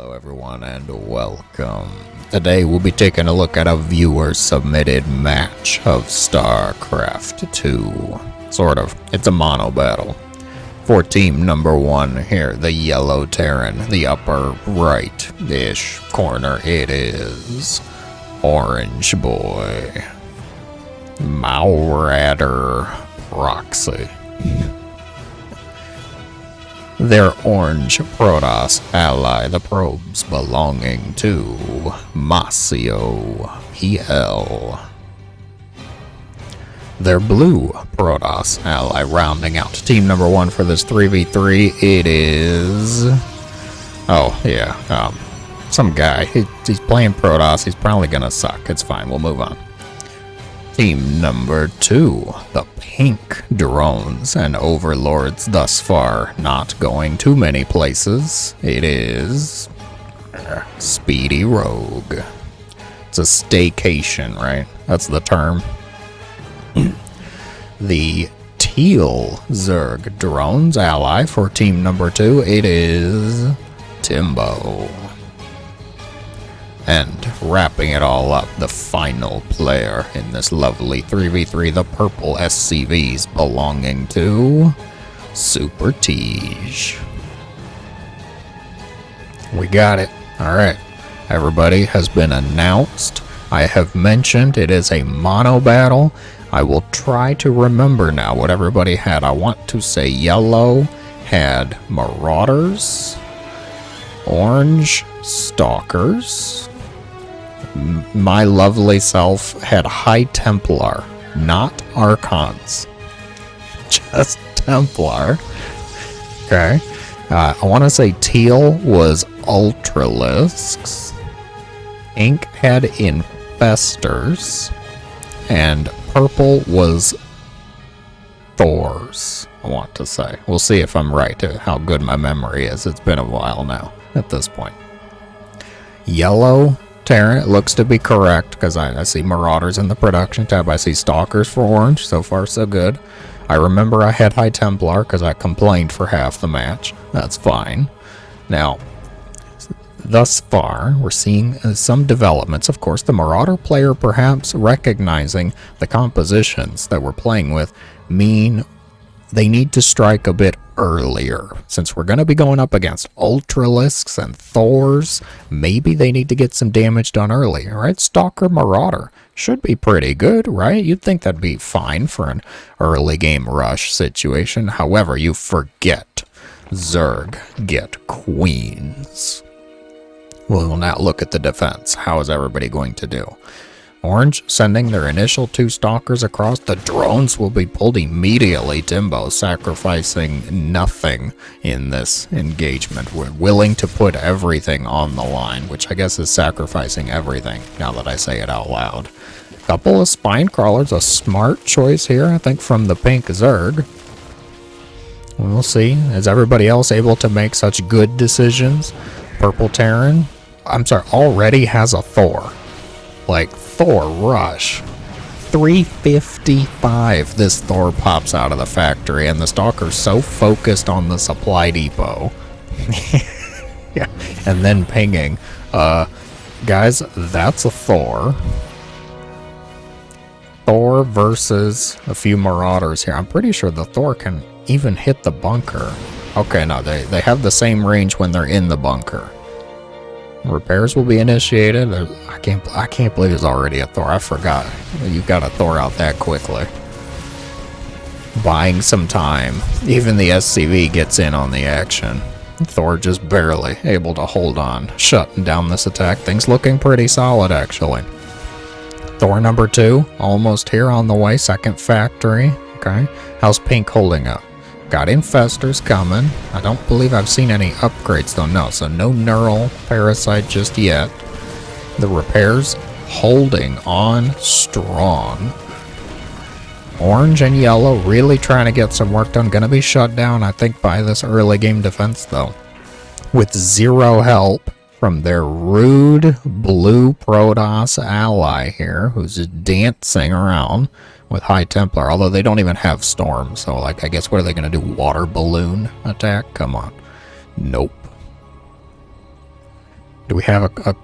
Hello everyone and welcome. Today we'll be taking a look at a viewer-submitted match of StarCraft 2. Sort of. It's a Monobattle. For team number 1 here, the yellow Terran, the upper right-ish corner, it is Orange Boy. Monobattle Proxy. Their orange Protoss ally, the probes belonging to Masio EL. Their blue Protoss ally rounding out team number 1 for this 3v3, it is... Oh, yeah, some guy. He's playing Protoss, he's probably gonna suck. It's fine, we'll move on. Team number 2, the pink drones and overlords thus far, not going too many places. It is Speedy Rogue. It's a staycation, right? That's the term. The teal Zerg drones ally for team number 2, it is Timbo. And wrapping it all up, the final player in this lovely 3v3, the purple SCVs belonging to Super Tej. We got it. Alright. Everybody has been announced. I have mentioned it is a mono battle. I will try to remember now what everybody had. I want to say yellow had Marauders, orange Stalkers. My lovely self had High Templar, not Archons. Just Templar. Okay. I want to say teal was Ultralisks. Ink had Infestors. And purple was Thors, I want to say. We'll see if I'm right, how good my memory is. It's been a while now at this point. Yellow Terran, it looks to be correct, because I see Marauders in the production tab. I see Stalkers for orange. So far, so good. I remember I had High Templar, because I complained for half the match. That's fine. Now, thus far, we're seeing some developments. Of course, the Marauder player perhaps recognizing the compositions that we're playing with mean they need to strike a bit earlier. Since we're going to be going up against Ultralisks and Thors, maybe they need to get some damage done early, right? Stalker Marauder should be pretty good, right? You'd think that'd be fine for an early game rush situation. However, you forget Zerg get queens. We'll now look at the defense. How is everybody going to do? Orange sending their initial 2 Stalkers across. The drones will be pulled immediately. Timbo sacrificing nothing in this engagement. We're willing to put everything on the line, which I guess is sacrificing everything, now that I say it out loud. Couple of Spine Crawlers, a smart choice here, I think, from the pink Zerg. We'll see. Is everybody else able to make such good decisions? Purple Terran, already has a Thor. Like, Thor rush. 355 this Thor pops out of the factory, and the Stalker's so focused on the supply depot. Yeah, and then pinging. Guys, that's a Thor. Thor versus a few Marauders here. I'm pretty sure the Thor can even hit the bunker. Okay, no, they have the same range when they're in the bunker. Repairs will be initiated. I can't believe there's already a Thor. I forgot. You got a Thor out that quickly. Buying some time. Even the SCV gets in on the action. Thor just barely able to hold on. Shutting down this attack. Things looking pretty solid, actually. Thor number 2. Almost here on the way. Second factory. Okay. How's pink holding up? Got Infestors coming. I don't believe I've seen any upgrades though. No, so no Neural Parasite just yet. The repairs holding on strong. Orange and yellow really trying to get some work done. Gonna be shut down, I think, by this early game defense though. With zero help from their rude blue Protoss ally here, who's just dancing around with High Templar, although they don't even have Storm, so like, I guess what are they going to do, water balloon attack? Come on. Nope. Do we have a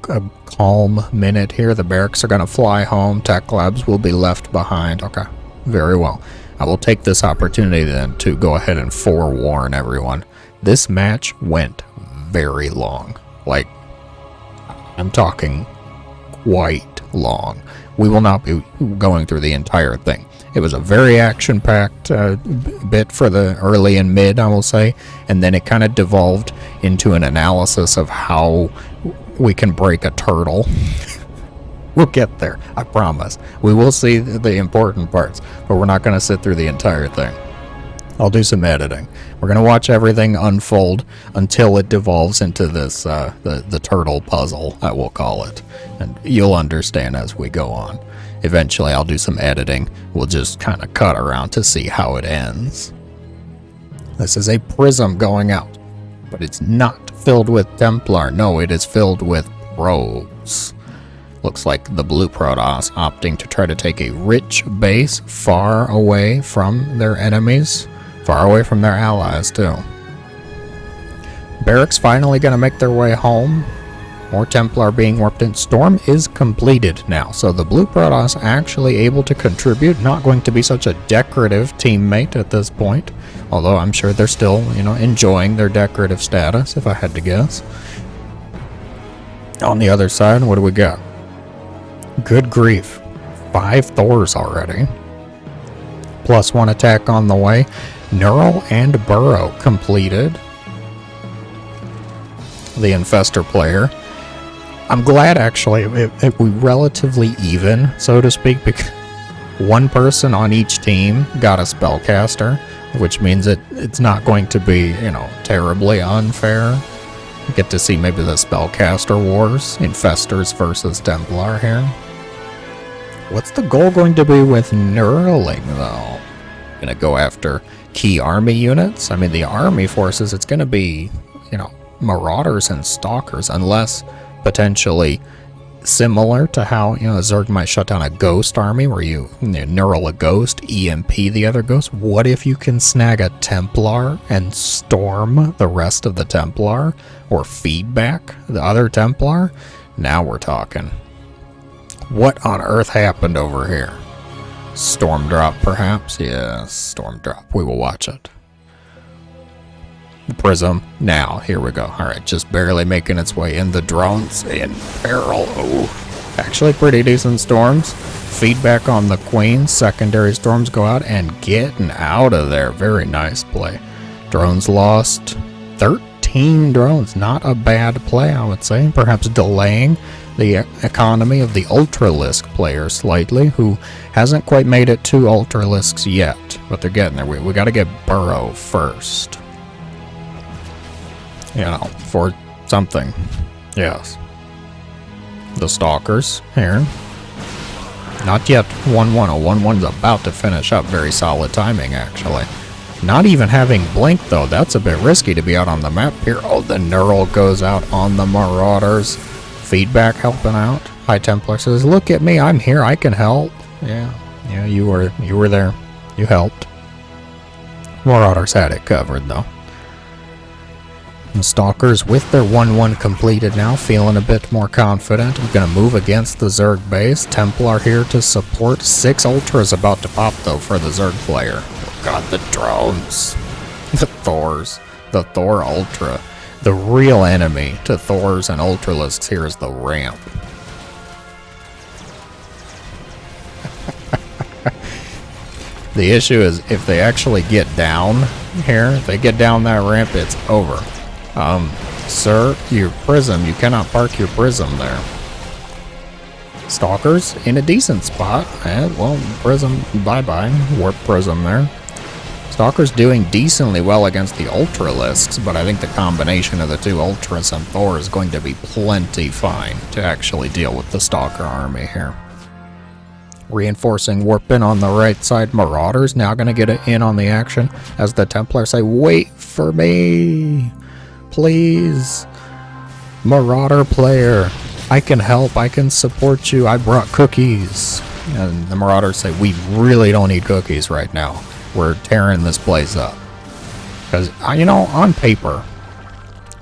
calm minute here? The barracks are going to fly home. Tech labs will be left behind. Okay, very well. I will take this opportunity then to go ahead and forewarn everyone. This match went very long. Like, I'm talking quite long. We will not be going through the entire thing. It was a very action-packed bit for the early and mid, I will say, and then it kind of devolved into an analysis of how we can break a turtle. We'll get there, I promise. We will see the important parts, but we're not going to sit through the entire thing. I'll do some editing. We're going to watch everything unfold until it devolves into this, the turtle puzzle, I will call it. And you'll understand as we go on. Eventually, I'll do some editing. We'll just kind of cut around to see how it ends. This is a prism going out, but it's not filled with Templar. No, it is filled with probes. Looks like the blue Protoss opting to try to take a rich base far away from their enemies, far away from their allies too. Barracks finally gonna make their way home. More Templar being warped in. Storm is completed now, so the blue Protoss actually able to contribute. Not going to be such a decorative teammate at this point, although I'm sure they're still, enjoying their decorative status, if I had to guess. On the other side, what do we got? Good grief. 5 Thors already. +1 attack on the way. Neural and Burrow completed. The Infestor player. I'm glad, actually, it we relatively even, so to speak, because one person on each team got a spellcaster, which means it's not going to be, terribly unfair. You get to see maybe the spellcaster wars, Infestors versus Templar here. What's the goal going to be with Neuraling, though? Gonna go after key army units? I mean, the army forces, it's gonna be, Marauders and Stalkers, unless potentially similar to how Zerg might shut down a ghost army where you neural a ghost, EMP the other ghost. What if you can snag a Templar and storm the rest of the Templar, or feedback the other Templar? Now we're talking. What on earth happened over here? Storm drop, perhaps? Yes, storm drop. We will watch it. Prism. Now, here we go. Alright, just barely making its way in. The drones in peril. Oh, actually pretty decent storms. Feedback on the Queen. Secondary storms go out and getting out of there. Very nice play. Drones lost. 13 drones. Not a bad play, I would say. Perhaps delaying the economy of the Ultralisk player slightly, who hasn't quite made it to Ultralisks yet, but they're getting there. We got to get Burrow first. For something. Yes. The Stalkers here. Not yet 1-1. 1-1's about to finish up. Very solid timing, actually. Not even having Blink, though. That's a bit risky to be out on the map here. Oh, the Neural goes out on the Marauders. Feedback helping out. High Templar says, look at me. I'm here. I can help. Yeah, you were there. You helped. Marauders had it covered, though. And Stalkers with their 1-1 completed now, feeling a bit more confident. We're going to move against the Zerg base. Templar here to support. 6 Ultras about to pop, though, for the Zerg player. Oh, God, the drones. The Thors. The Thor Ultra. The real enemy to Thors and Ultralisks here is the ramp. The issue is if they actually get down here, if they get down that ramp, it's over. Sir, your prism, you cannot park your prism there. Stalkers in a decent spot. Well, prism, bye-bye. Warp prism there. Stalkers doing decently well against the Ultralisks, but I think the combination of the 2 Ultras and Thor is going to be plenty fine to actually deal with the Stalker army here. Reinforcing warp in on the right side. Marauders now going to get in on the action as the Templars say, wait for me. Please, Marauder player, I can help, I can support you, I brought cookies. And the Marauders say, we really don't need cookies right now. We're tearing this place up. Because, on paper,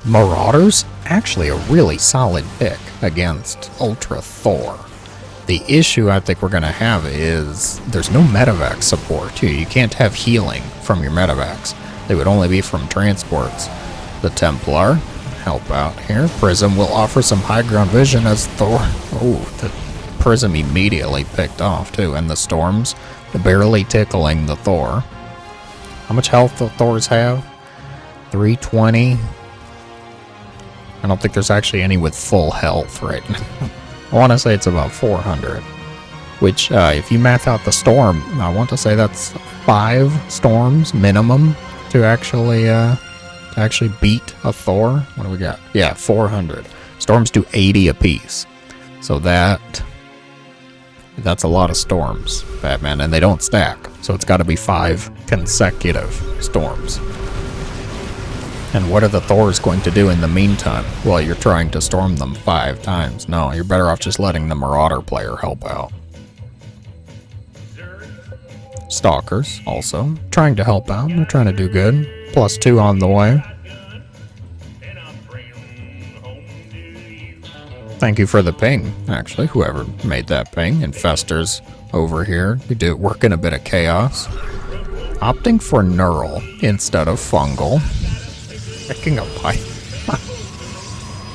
Marauders, actually a really solid pick against Ultra Thor. The issue I think we're going to have is there's no medevac support. You can't have healing from your medevacs. They would only be from transports. The Templar, help out here. Prism will offer some high ground vision as Thor... Oh, the Prism immediately picked off too. And the Storms, barely tickling the Thor. How much health the Thors have? 320. I don't think there's actually any with full health right now. I want to say it's about 400. Which, if you math out the Storm, I want to say that's 5 Storms minimum to actually beat a Thor. What do we got? Yeah, 400. Storms do 80 apiece. So that's a lot of Storms, Batman, and they don't stack. So it's got to be 5 consecutive Storms. And what are the Thors going to do in the meantime while you're trying to storm them 5 times? No, you're better off just letting the Marauder player help out. Stalkers, also, trying to help out. They're trying to do good. +2 on the way. Thank you for the ping, actually, whoever made that ping. Infestors over here. We do working a bit of chaos. Opting for neural instead of fungal. Making a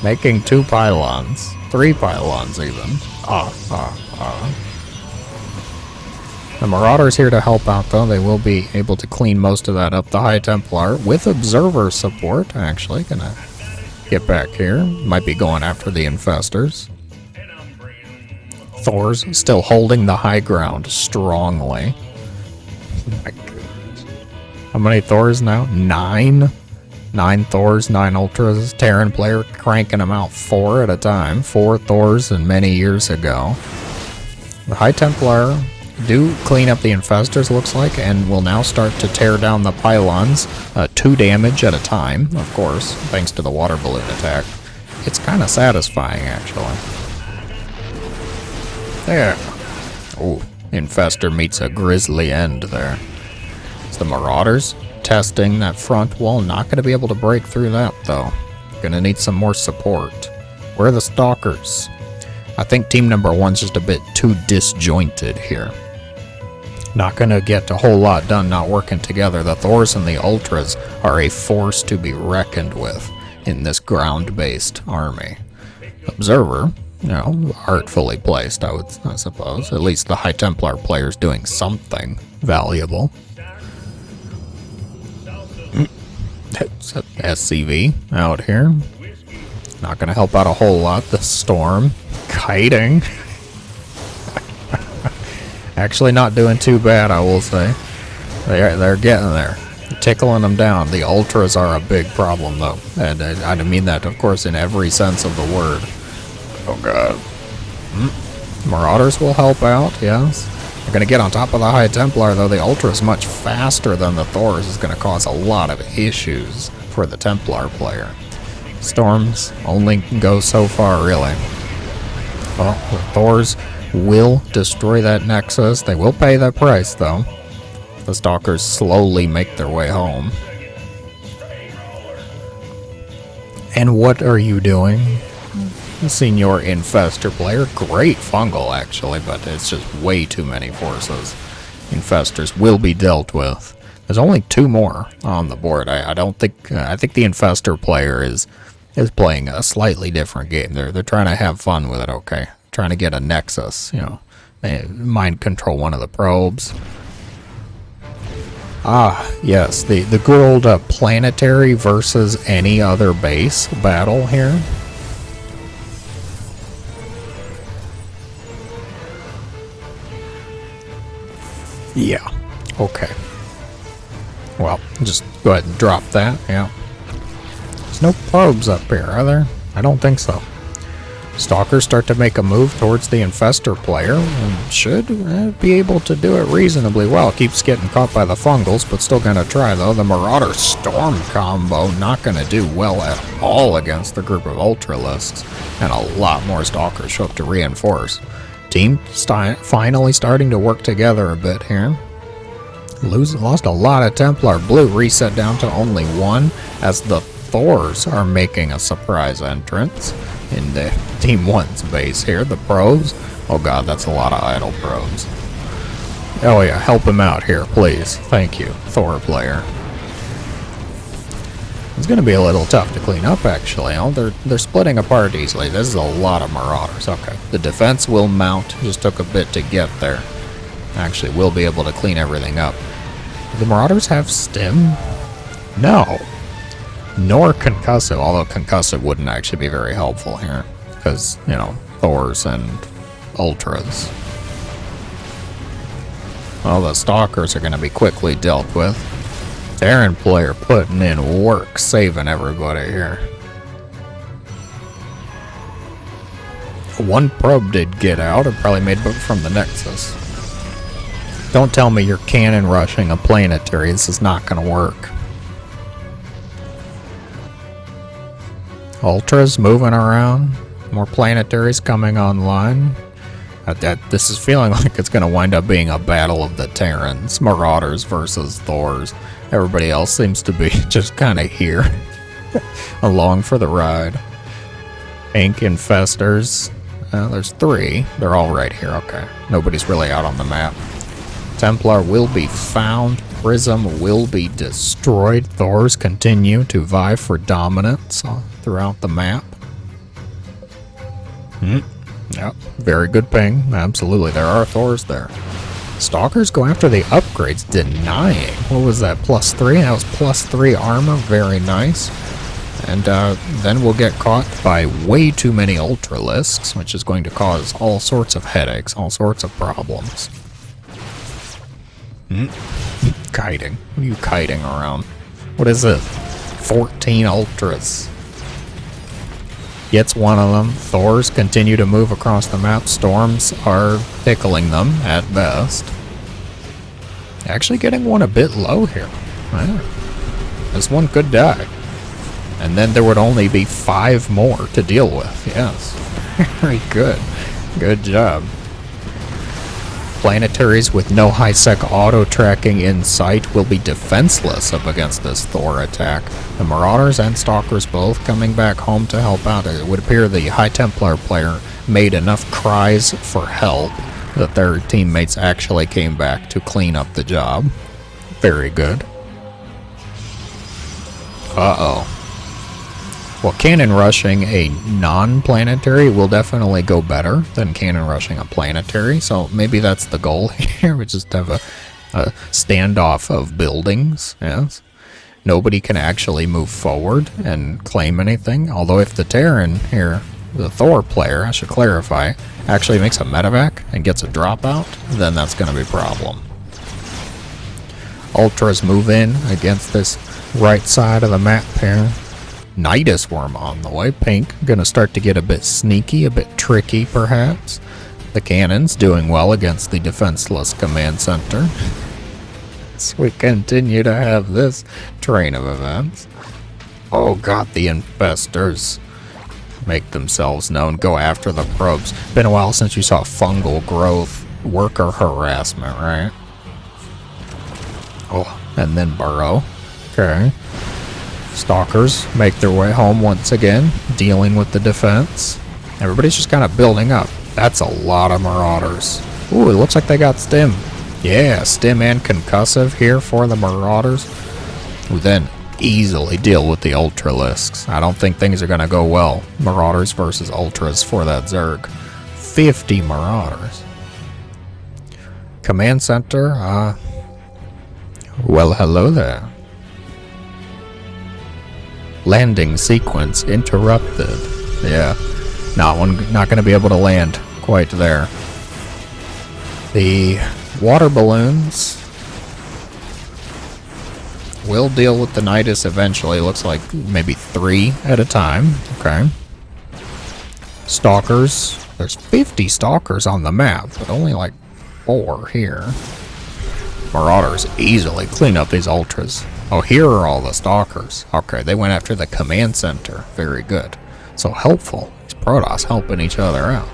Making 2 pylons. 3 pylons even. The Marauder's here to help out though. They will be able to clean most of that up. The High Templar with Observer support. Actually, gonna get back here. Might be going after the Infestors. Thor's still holding the high ground strongly. My goodness. How many Thors now? 9? 9 Thors, 9 Ultras. Terran player cranking them out 4 at a time. 4 Thors and many years ago. The High Templar do clean up the Infestors, looks like, and will now start to tear down the pylons. 2 damage at a time, of course, thanks to the water balloon attack. It's kind of satisfying, actually. There. Oh, Infestor meets a grisly end there. It's the Marauders testing that front wall. Not going to be able to break through that, though. Gonna need some more support. Where are the Stalkers? I think team number 1's just a bit too disjointed here. Not gonna get a whole lot done not working together. The Thors and the Ultras are a force to be reckoned with in this ground-based army. Observer, you know, artfully placed, I suppose. At least the High Templar player's doing something valuable. It's a SCV out here. Not gonna help out a whole lot. The Storm kiting. Actually not doing too bad, I will say. They're getting there. Tickling them down. The Ultras are a big problem, though. And I mean that, of course, in every sense of the word. Oh, God. Marauders will help out, yes. They're going to get on top of the High Templar, though. The Ultra is much faster than the Thors. Is going to cause a lot of issues for the Templar player. Storms only go so far, really. Well, the Thors will destroy that Nexus. They will pay that price, though. The Stalkers slowly make their way home. And what are you doing, Senior Infestor player? Great fungal, actually, but it's just way too many forces. Infestors will be dealt with. There's only 2 more on the board. I don't think. I think the Infestor player is playing a slightly different game. They're trying to have fun with it. Okay, trying to get a Nexus. You know, mind control one of the probes. Ah, yes, the good old planetary versus any other base battle here. Yeah, okay. Well, just go ahead and drop that, yeah. There's no probes up here, are there? I don't think so. Stalkers start to make a move towards the Infestor player, and should be able to do it reasonably well. Keeps getting caught by the fungals, but still gonna try, though. The Marauder Storm combo not gonna do well at all against the group of Ultralists, and a lot more Stalkers show up to reinforce. Team finally starting to work together a bit here. Lost a lot of Templar. Blue reset down to only 1 as the Thors are making a surprise entrance in the Team 1's base here. The probes. Oh god, that's a lot of idle probes. Oh yeah, help him out here, please. Thank you, Thor player. It's going to be a little tough to clean up, actually. Oh, they're splitting apart easily. This is a lot of Marauders. Okay, the defense will mount. Just took a bit to get there. Actually, we'll be able to clean everything up. Do the Marauders have stim? No. Nor concussive, although concussive wouldn't actually be very helpful here. Because, you know, Thors and Ultras. Well, the Stalkers are going to be quickly dealt with. Terran player putting in work, saving everybody here. One probe did get out, and probably made book from the Nexus. Don't tell me you're cannon rushing a planetary. This is not going to work. Ultras moving around. More planetaries coming online. This is feeling like it's going to wind up being a battle of the Terrans. Marauders versus Thors. Everybody else seems to be just kind of here. Along for the ride. Ink Infestors. There's 3. They're all right here. Okay. Nobody's really out on the map. Templar will be found. Prism will be destroyed. Thors continue to vie for dominance throughout the map. Yep, very good ping. Absolutely, there are Thors there. Stalkers go after the upgrades, denying. What was that, +3? That was +3 armor, very nice. And then we'll get caught by way too many Ultralisks, which is going to cause all sorts of headaches, all sorts of problems. Kiting. What are you kiting around? What is it? 14 Ultras. Gets one of them. Thors continue to move across the map. Storms are tickling them at best. Actually getting one a bit low here. Wow. This one could die. And then there would only be 5 more to deal with. Yes. Very good. Good job. Planetaries with no high-sec auto-tracking in sight will be defenseless up against this Thor attack. The Marauders and Stalkers both coming back home to help out. It would appear the High Templar player made enough cries for help that their teammates actually came back to clean up the job. Very good. Uh-oh. Well, cannon rushing a non-planetary will definitely go better than cannon rushing a planetary, so maybe that's the goal here. We just have a standoff of buildings, yes. Nobody can actually move forward and claim anything, although if the Terran here, the Thor player, I should clarify, actually makes a medevac and gets a dropout, then that's going to be a problem. Ultras move in against this right side of the map here. Nidus Worm on the way. Pink gonna start to get a bit sneaky, a bit tricky perhaps. The cannons doing well against the defenseless command center. So we continue to have this train of events. Oh god, the infestors make themselves known, go after the probes. Been a while since you saw fungal growth, worker harassment, right? Oh, and then burrow. Okay. Stalkers make their way home once again, dealing with the defense. Everybody's just kind of building up. That's a lot of Marauders. Ooh, it looks like they got stim. Yeah, stim and concussive here for the Marauders, who then easily deal with the Ultralisks. I don't think things are going to go well. Marauders versus Ultras for that Zerg. 50 Marauders. Command center, well, hello there. Landing sequence interrupted. Yeah, not going to be able to land quite there. The water balloons will deal with the Nidus eventually. Looks like maybe 3 at a time. Okay. Stalkers. There's 50 Stalkers on the map, but only like 4 here. Marauders easily clean up these Ultras. Oh, here are all the Stalkers. Okay, they went after the command center. Very good. So helpful. These Protoss helping each other out.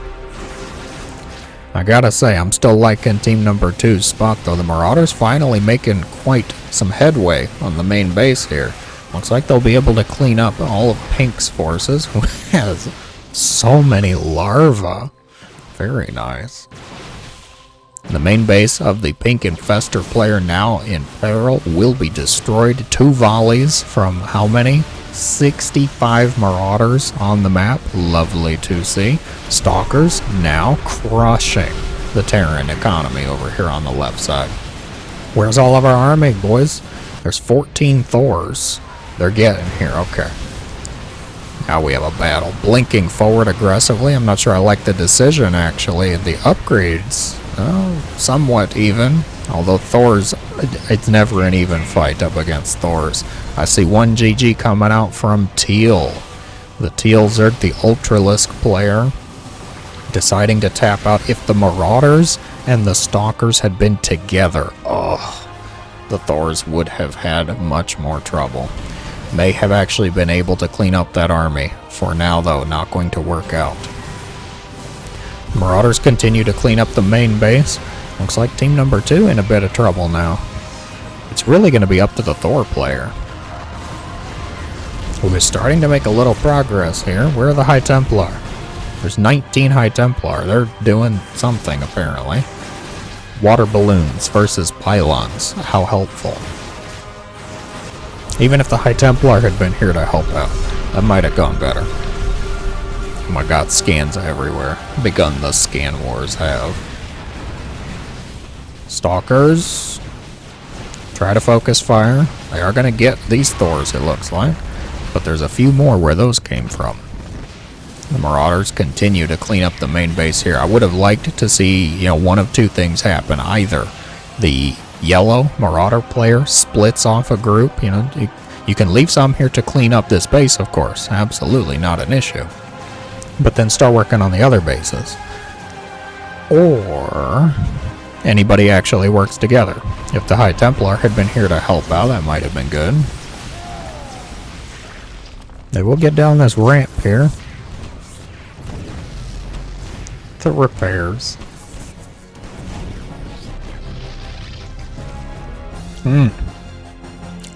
I gotta say, I'm still liking team number 2's spot, though. The Marauders finally making quite some headway on the main base here. Looks like they'll be able to clean up all of Pink's forces, who has so many larvae. Very nice. The main base of the Pink Infestor player now in peril will be destroyed. 2 volleys from how many? 65 Marauders on the map. Lovely to see. Stalkers now crushing the Terran economy over here on the left side. Where's all of our army, boys? There's 14 Thors. They're getting here, okay. Now we have a battle. Blinking forward aggressively. I'm not sure I like the decision, actually. The upgrades, somewhat even. Although Thors, it's never an even fight up against Thors. I see 1 GG coming out from Teal. The Teal Zerg, the Ultralisk player, deciding to tap out. If the Marauders and the Stalkers had been together, the Thors would have had much more trouble. May have actually been able to clean up that army. For now, though, not going to work out. Marauders continue to clean up the main base. Looks like team number 2 in a bit of trouble now. It's really going to be up to the Thor player. We're starting to make a little progress here. Where are the High Templar? There's 19 High Templar. They're doing something, apparently. Water balloons versus pylons. How helpful. Even if the High Templar had been here to help out, that might have gone better. Oh my god, scans everywhere. Begun the scan wars have. Stalkers. Try to focus fire. They are going to get these Thors, it looks like. But there's a few more where those came from. The Marauders continue to clean up the main base here. I would have liked to see, one of 2 things happen. Either the yellow Marauder player splits off a group. You can leave some here to clean up this base, of course. Absolutely not an issue. But then start working on the other bases. Or anybody actually works together. If the High Templar had been here to help out, that might have been good. They will get down this ramp here. The repairs.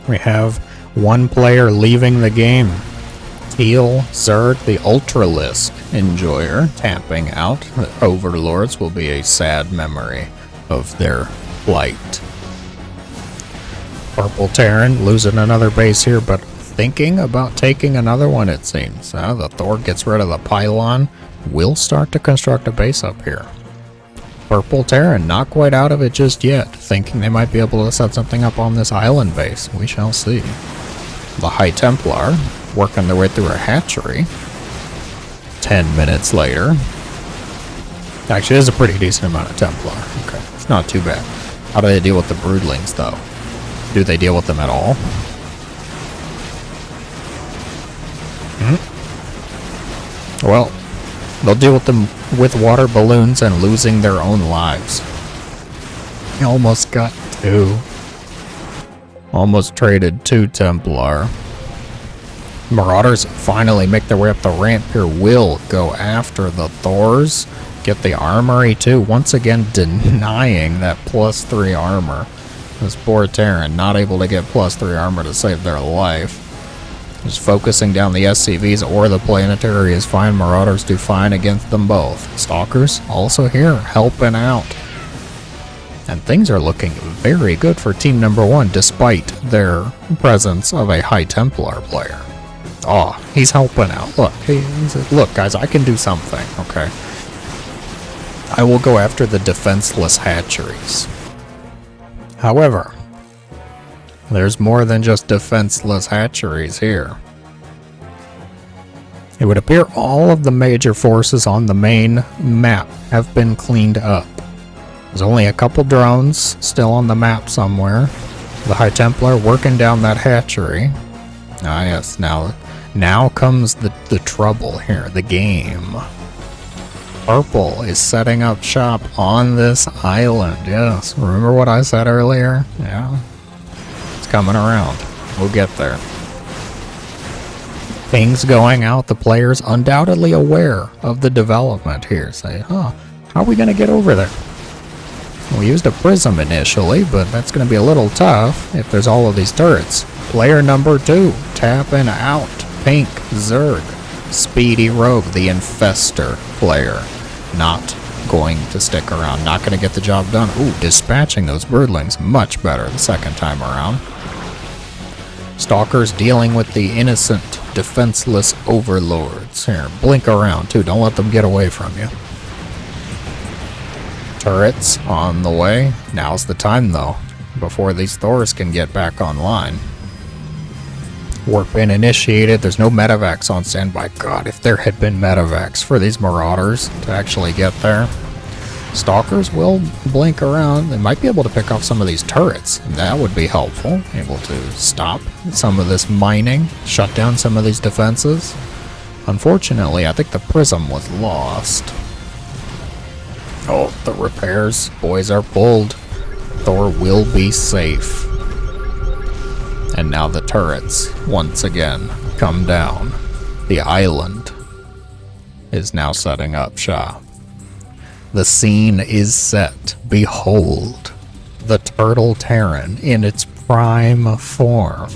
We have 1 player leaving the game. Teal Zerg, the Ultralisk enjoyer, tapping out. The Overlords will be a sad memory of their plight. Purple Terran losing another base here, but thinking about taking another one, it seems. The Thor gets rid of the pylon. Will start to construct a base up here. Purple Terran not quite out of it just yet, thinking they might be able to set something up on this island base. We shall see. The High Templar working their way through a hatchery. 10 minutes later. Actually, there's a pretty decent amount of Templar. Okay, it's not too bad. How do they deal with the broodlings, though? Do they deal with them at all? Well, they'll deal with them with water balloons and losing their own lives. Almost got 2. Almost traded 2 Templar. Marauders finally make their way up the ramp here. Will go after the Thors. Get the armory too. Once again denying that +3 armor. This poor Terran not able to get +3 armor to save their life. Just focusing down the SCVs or the planetary is fine. Marauders do fine against them both. Stalkers also here helping out. And things are looking very good for team number 1 despite their presence of a High Templar player. Oh, he's helping out. Look, he said, look guys, I can do something, okay? I will go after the defenseless hatcheries. However, there's more than just defenseless hatcheries here. It would appear all of the major forces on the main map have been cleaned up. There's only a couple drones still on the map somewhere. The High Templar working down that hatchery. Ah yes, now comes the trouble here, the game. Purple is setting up shop on this island. Yes, remember what I said earlier? Yeah. It's coming around. We'll get there. Things going out, the players undoubtedly aware of the development here. Say, how are we going to get over there? We used a prism initially, but that's going to be a little tough if there's all of these turrets. Player number 2, tapping out. Pink Zerg, speedy rogue, the infester player. Not going to stick around, not going to get the job done. Ooh, dispatching those birdlings much better the second time around. Stalkers dealing with the innocent, defenseless overlords. Here, blink around too, don't let them get away from you. Turrets on the way. Now's the time though, before these Thors can get back online. Warp in initiated. There's no medevacs on standby. God, if there had been medevacs for these Marauders to actually get there. Stalkers will blink around. They might be able to pick off some of these turrets. That would be helpful. Able to stop some of this mining, shut down some of these defenses. Unfortunately, I think the prism was lost. Oh, the repairs. Boys are pulled. Thor will be safe. And now the turrets, once again, come down. The island is now setting up shop. The scene is set. Behold, the Turtle Terran in its prime form.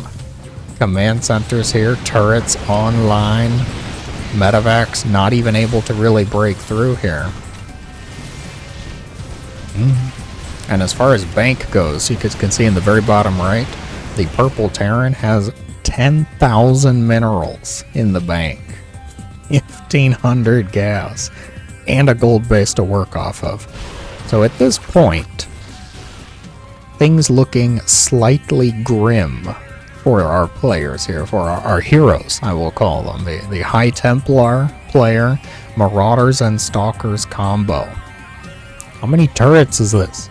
Command centers here, turrets online. Medevacs not even able to really break through here. And as far as bank goes, you can see in the very bottom right, the purple Terran has 10,000 minerals in the bank, 1,500 gas, and a gold base to work off of. So at this point, things looking slightly grim for our players here, for our heroes, I will call them. The High Templar player, Marauders and Stalkers combo. How many turrets is this?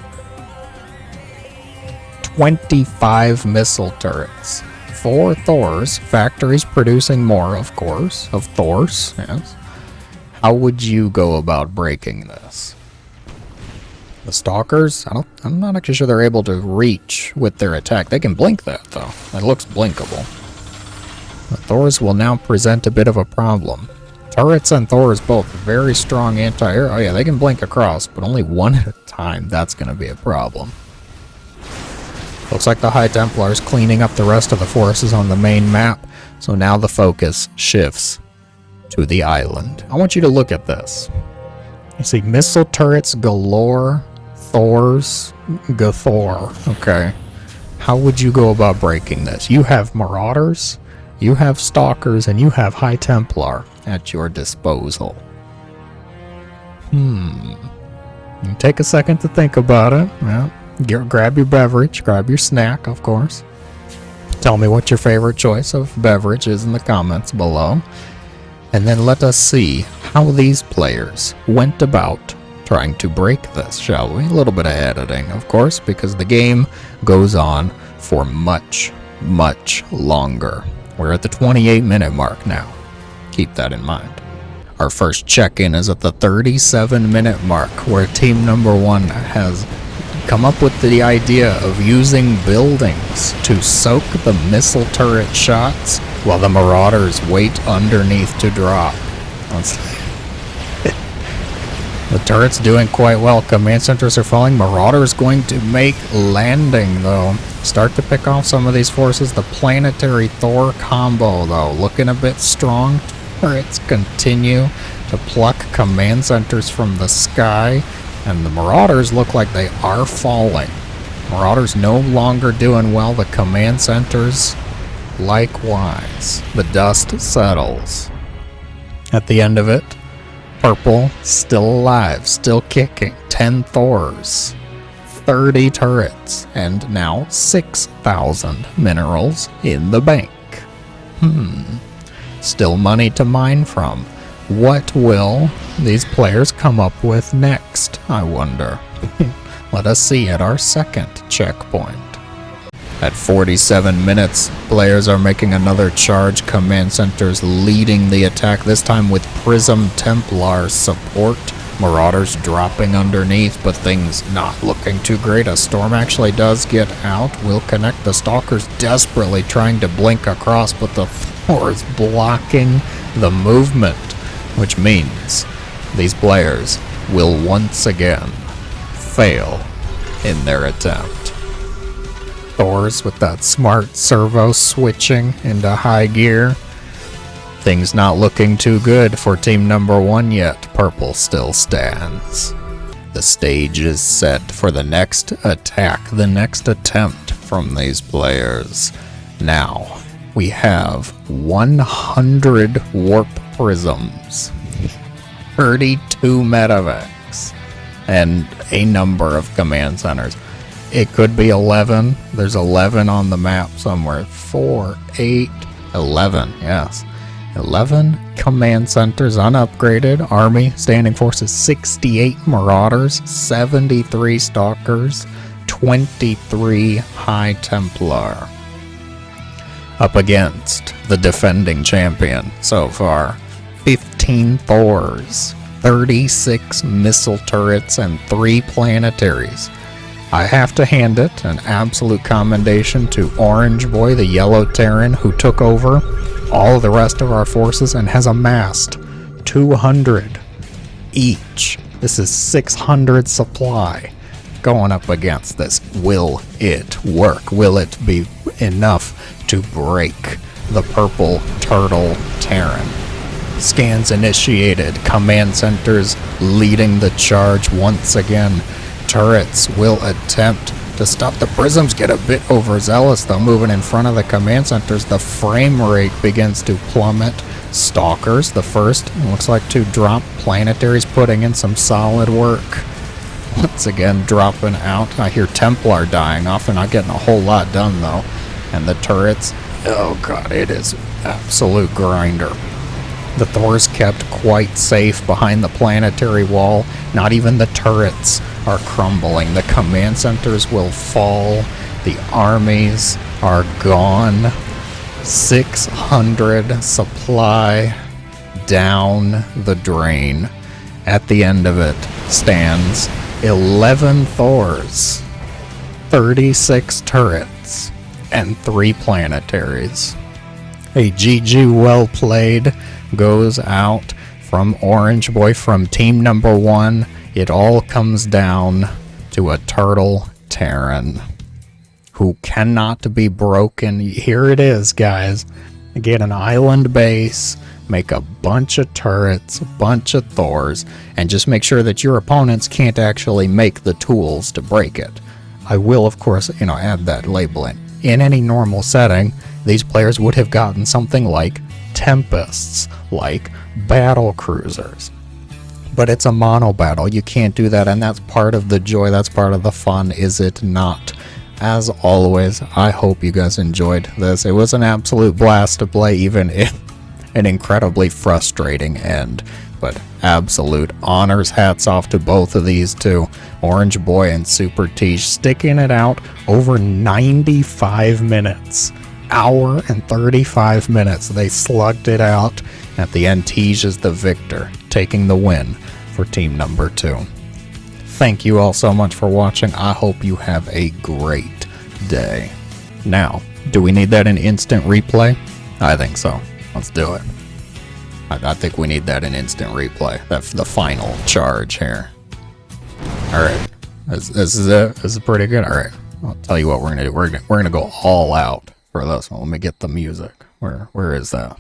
25 missile turrets. 4 Thors, factories producing more, of course, of Thors, yes. How would you go about breaking this? The Stalkers, I'm not actually sure they're able to reach with their attack. They can blink that, though. It looks blinkable. The Thors will now present a bit of a problem. Turrets and Thors both very strong anti-air. Oh yeah, they can blink across, but only one at a time. That's going to be a problem. Looks like the High Templars cleaning up the rest of the forces on the main map, so now the focus shifts to the island. I want you to look at this. You see missile turrets galore, Thors, Gathor. Okay. How would you go about breaking this? You have Marauders, you have Stalkers, and you have High Templar at your disposal. You take a second to think about it. Yeah. Grab your beverage, grab your snack, of course. Tell me what your favorite choice of beverage is in the comments below. And then let us see how these players went about trying to break this, shall we? A little bit of editing, of course, because the game goes on for much, much longer. We're at the 28-minute mark now. Keep that in mind. Our first check-in is at the 37-minute mark, where team number 1 has come up with the idea of using buildings to soak the missile turret shots while the Marauders wait underneath to drop. The turret's doing quite well. Command centers are falling. Marauders going to make landing, though. Start to pick off some of these forces. The planetary Thor combo, though, looking a bit strong. Turrets continue to pluck command centers from the sky. And the Marauders look like they are falling. Marauders no longer doing well. The command centers, likewise. The dust settles. At the end of it, purple still alive, still kicking. 10 Thors, 30 turrets, and now 6,000 minerals in the bank. Still money to mine from. What will these players come up with next, I wonder? Let us see at our second checkpoint. At 47 minutes, players are making another charge. Command centers leading the attack, this time with Prism Templar support. Marauders dropping underneath, but things not looking too great. A storm actually does get out. Will connect. The Stalkers desperately trying to blink across, but the Thors blocking the movement, which means these players will once again fail in their attempt. Thors with that smart servo switching into high gear. Things not looking too good for team number 1 yet. Purple still stands. The stage is set for the next attack, the next attempt from these players. Now, we have 100 warp prisms, 32 medevacs, and a number of command centers. It could be 11. There's 11 on the map somewhere. 4, 8, 11, yes. 11 command centers unupgraded. Army standing forces 68 Marauders, 73 Stalkers, 23 High Templar. Up against the defending champion so far. 15 Thors, 36 missile turrets, and 3 planetaries. I have to hand it an absolute commendation to Orange Boy, the yellow Terran, who took over all the rest of our forces and has amassed 200 each. This is 600 supply going up against this. Will it work? Will it be enough to break the purple turtle Terran? Scans initiated. Command centers leading the charge once again. Turrets will attempt to stop the prisms. Get a bit overzealous though, moving in front of the command centers. The frame rate begins to plummet. Stalkers, the first, looks like to drop. Planetaries putting in some solid work. Once again dropping out. I hear Templar dying off. They're not getting a whole lot done though. And the turrets, oh god, it is absolute grinder. The Thors kept quite safe behind the planetary wall. Not even the turrets are crumbling. The command centers will fall. The armies are gone. 600 supply down the drain. At the end of it stands 11 Thors, 36 turrets, and 3 planetaries. A GG well played goes out from Orange Boy, from team number 1. It all comes down to a turtle Terran who cannot be broken. Here it is, guys. Get an island base, make a bunch of turrets, a bunch of Thors, and just make sure that your opponents can't actually make the tools to break it. I will, of course, add that labeling. In any normal setting, these players would have gotten something like Tempests, like battle cruisers. But it's a Monobattle. You can't do that, and that's part of the joy, that's part of the fun, is it not? As always, I hope you guys enjoyed this. It was an absolute blast to play, even if an incredibly frustrating end. But absolute honors, hats off to both of these two. Orange Boy and Super Tiege sticking it out over 95 minutes. Hour and 35 minutes. They slugged it out. At the end, Tiege is the victor, taking the win for team number 2. Thank you all so much for watching. I hope you have a great day. Now, do we need that in instant replay? I think so. Let's do it. I think we need that in instant replay. That's the final charge here. Alright. This is it. This is pretty good. Alright. I'll tell you what we're gonna do. We're gonna go all out for this one. Let me get the music. Where is that?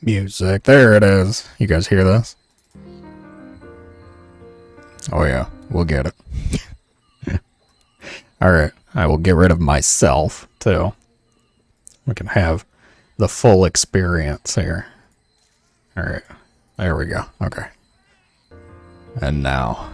Music. There it is. You guys hear this? Oh yeah, we'll get it. Alright, I will get rid of myself, too. We can have the full experience here. Alright, there we go. Okay. And now,